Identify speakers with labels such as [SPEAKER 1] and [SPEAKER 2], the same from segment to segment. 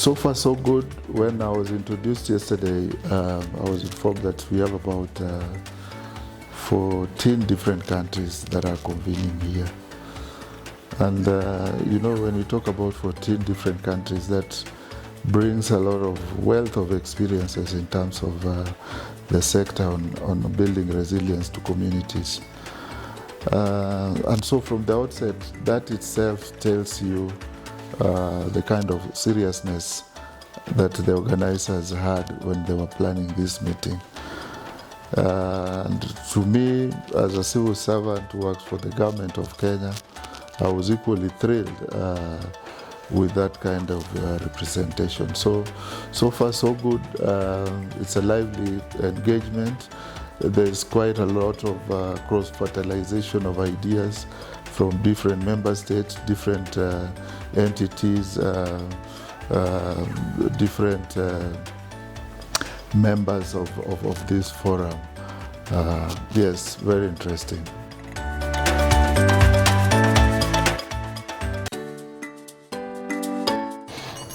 [SPEAKER 1] So far so good. When I was introduced yesterday, I was informed that we have about 14 different countries that are convening here. And you know, when we talk about 14 different countries, that brings a lot of wealth of experiences in terms of the sector on building resilience to communities. And so from the outset, that itself tells you the kind of seriousness that the organizers had when they were planning this meeting. And to me, as a civil servant who works for the government of Kenya, I was equally thrilled with that kind of representation. So far so good. It's a lively engagement. There's quite a lot of cross-fertilization of ideas from different member states, different entities, different members of this forum. Yes, very interesting.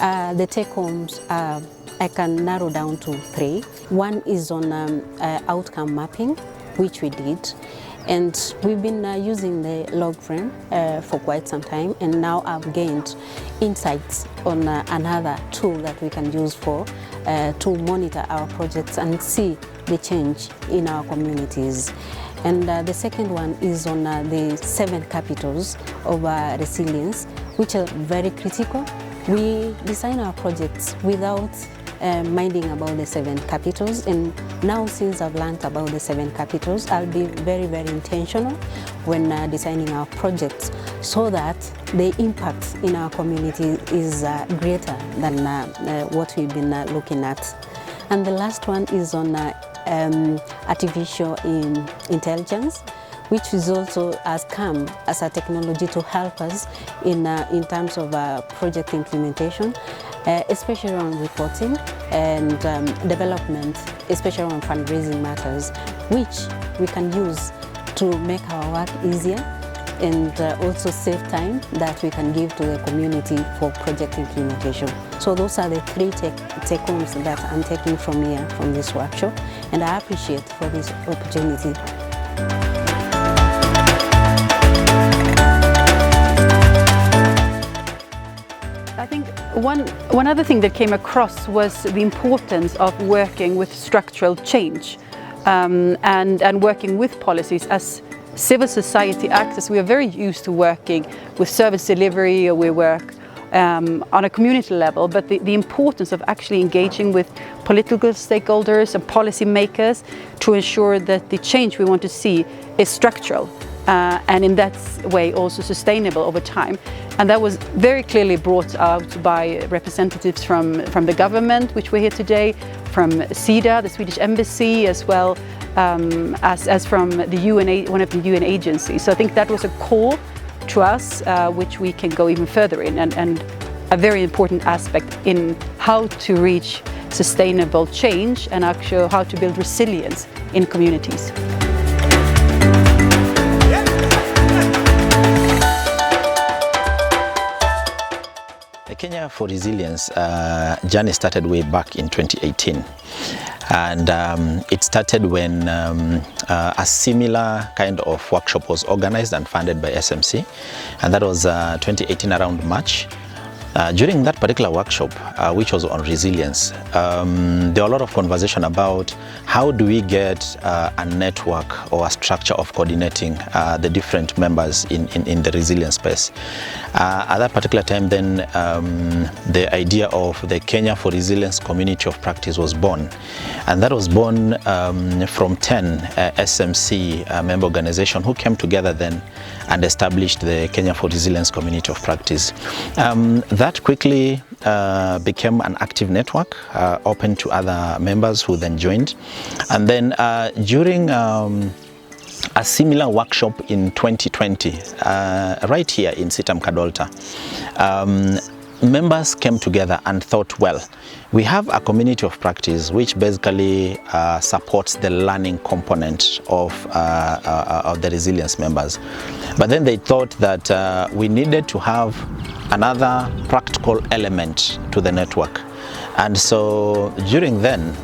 [SPEAKER 2] The take-homes, I can narrow down to 3. One is on outcome mapping, which we did. And we've been using the log frame for quite some time, and now I've gained insights on another tool that we can use for to monitor our projects and see the change in our communities. And the second one is on the 7 capitals of resilience, which are very critical. We design our projects without minding about the 7 capitals, and now since I've learned about the 7 capitals, I'll be very, very intentional when designing our projects so that the impact in our community is greater than what we've been looking at. And the last one is on artificial intelligence, which is also has come as a technology to help us in terms of project implementation, especially on reporting and development, especially on fundraising matters, which we can use to make our work easier and also save time that we can give to the community for project implementation. So those are the 3 take-homes that I'm taking from here, from this workshop, and I appreciate for this opportunity.
[SPEAKER 3] I think one other thing that came across was the importance of working with structural change and working with policies. As civil society actors, we are very used to working with service delivery, or we work on a community level, but the importance of actually engaging with political stakeholders and policy makers to ensure that the change we want to see is structural. And in that way also sustainable over time. And that was very clearly brought out by representatives from the government, which we're here today, from SIDA, the Swedish Embassy, as well as from the UN, one of the UN agencies. So I think that was a call to us, which we can go even further in, and a very important aspect in how to reach sustainable change and actually how to build resilience in communities.
[SPEAKER 4] The Kenya for Resilience journey started way back in 2018, and it started when a similar kind of workshop was organized and funded by SMC, and that was 2018 around March. During that particular workshop, which was on resilience, there were a lot of conversation about how do we get a network or a structure of coordinating the different members in the resilience space. At that particular time then, the idea of the Kenya for Resilience Community of Practice was born, and that was born from 10 SMC member organizations who came together then and established the Kenya for Resilience Community of Practice. That quickly became an active network, open to other members who then joined. And then during a similar workshop in 2020, right here in Sitam Kadolta, members came together and thought, well, we have a community of practice which basically supports the learning component of the resilience members. But then they thought that we needed to have another practical element to the network. And so during then,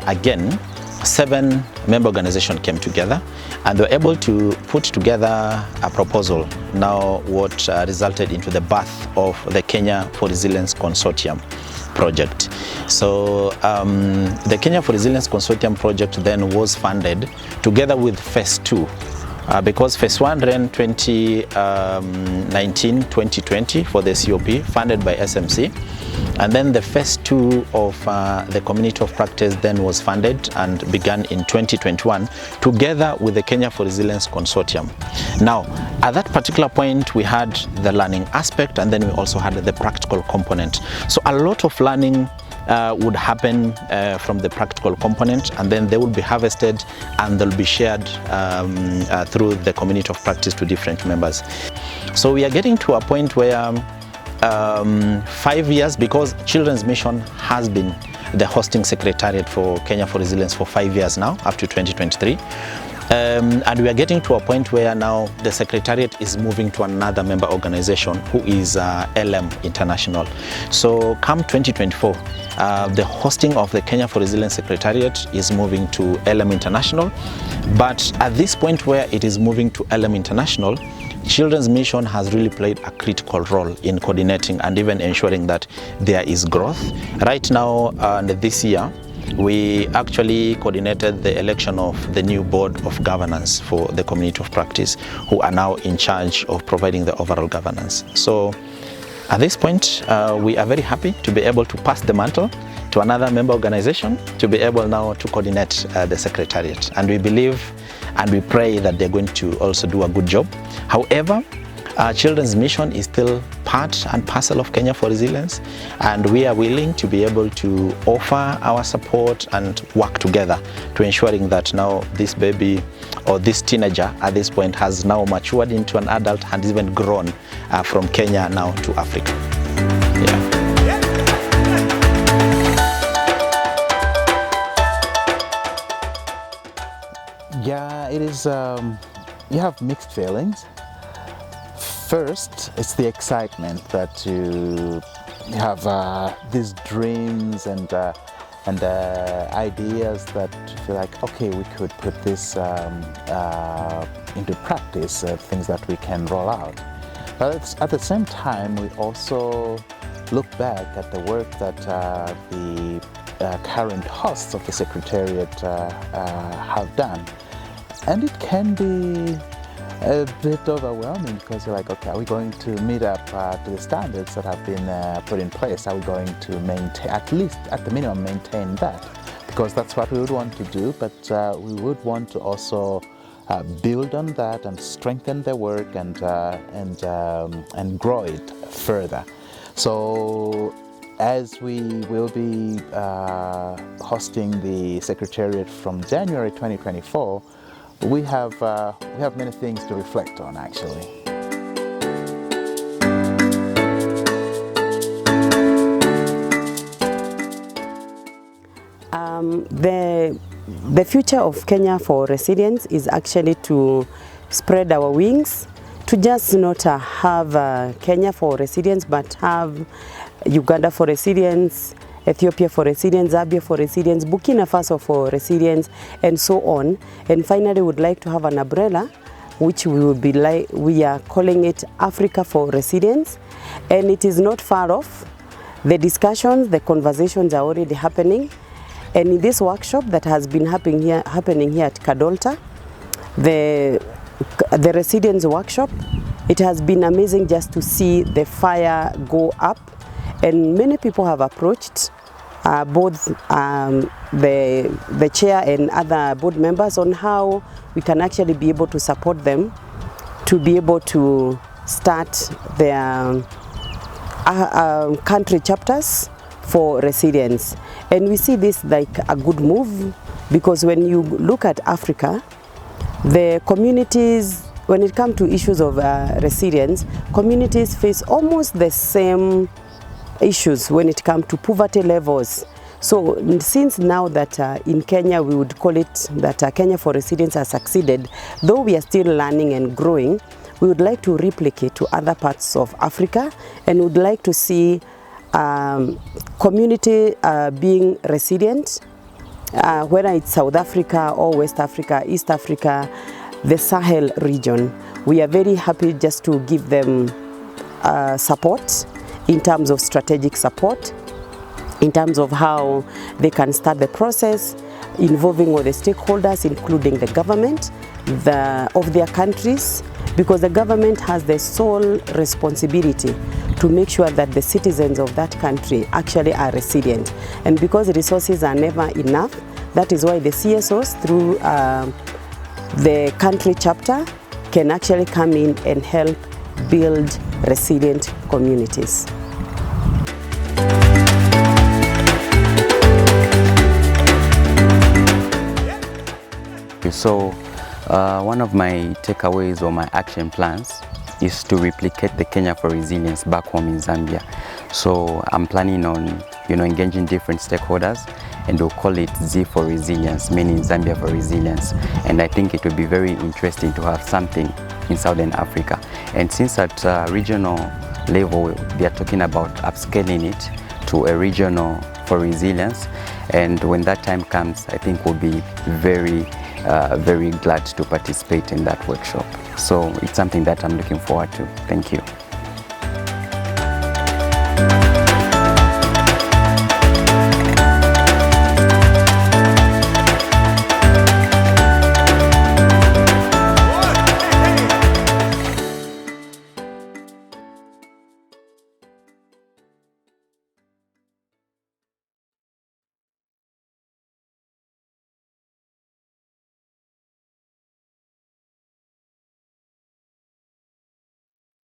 [SPEAKER 4] again, 7 member organizations came together and they were able to put together a proposal, now what resulted into the birth of the Kenya for Resilience Consortium project. So the Kenya for Resilience Consortium project then was funded together with Phase 2. Because Phase 1 ran 2019-2020 for the COP, funded by SMC. And then the Phase 2 of the Community of Practice then was funded and began in 2021 together with the Kenya for Resilience Consortium. Now, at that particular point, we had the learning aspect and then we also had the practical component. So a lot of learning would happen from the practical component, and then they will be harvested and they'll be shared through the Community of Practice to different members. So we are getting to a point where 5 years, because Children's Mission has been the hosting secretariat for Kenya for Resilience for 5 years now, up to 2023. And we are getting to a point where now the secretariat is moving to another member organization who is LM International. So come 2024, the hosting of the Kenya for Resilience Secretariat is moving to LM International. But at this point where it is moving to LM International, Children's Mission has really played a critical role in coordinating and even ensuring that there is growth. Right now, this year, we actually coordinated the election of the new board of governance for the Community of Practice, who are now in charge of providing the overall governance. So at this point, we are very happy to be able to pass the mantle to another member organization to be able now to coordinate the secretariat. And we believe and we pray that they're going to also do a good job. However, Children's Mission is still part and parcel of Kenya for Resilience, and we are willing to be able to offer our support and work together to ensuring that now this baby or this teenager at this point has now matured into an adult and even grown from Kenya now to Africa.
[SPEAKER 5] Yeah, it is, you have mixed feelings. First, it's the excitement that you have these dreams and ideas that you feel like, okay, we could put this into practice, things that we can roll out. But at the same time, we also look back at the work that the current hosts of the Secretariat have done. And it can be a bit overwhelming because you're like, okay, are we going to meet up to the standards that have been put in place? Are we going to maintain, at least at the minimum, maintain that? Because that's what we would want to do, but we would want to also build on that and strengthen the work and grow it further. So as we will be hosting the Secretariat from January 2024, we have many things to reflect on, actually.
[SPEAKER 6] The future of Kenya for Resilience is actually to spread our wings, to just not have Kenya for Resilience, but have Uganda for Resilience, Ethiopia for Resilience, Zambia for Resilience, Burkina Faso for Resilience, and so on. And finally, we would like to have an umbrella, which we are calling it Africa for Resilience. And it is not far off. The discussions, the conversations are already happening. And in this workshop that has been happening here at Kadolta, the Resilience workshop, it has been amazing just to see the fire go up. And many people have approached both the chair and other board members on how we can actually be able to support them to be able to start their country chapters for resilience. And we see this like a good move, because when you look at Africa, the communities, when it comes to issues of resilience, communities face almost the same issues when it comes to poverty levels. So since now that in Kenya we would call it that Kenya for Resilience has succeeded, though we are still learning and growing, we would like to replicate to other parts of Africa, and would like to see community being resilient, whether it's South Africa or West Africa, East Africa, the Sahel region. We are very happy just to give them support in terms of strategic support, in terms of how they can start the process, involving all the stakeholders, including the government of their countries, because the government has the sole responsibility to make sure that the citizens of that country actually are resilient. And because resources are never enough, that is why the CSOs through the country chapter can actually come in and help build resilient communities.
[SPEAKER 7] So one of my takeaways or my action plans is to replicate the Kenya for Resilience back home in Zambia. So I'm planning on engaging different stakeholders, and we'll call it Z for Resilience, meaning Zambia for Resilience. And I think it would be very interesting to have something in Southern Africa. And since at regional level they are talking about upscaling it to a regional for resilience, and when that time comes, I think we'll be very glad to participate in that workshop. So it's something that I'm looking forward to. Thank you.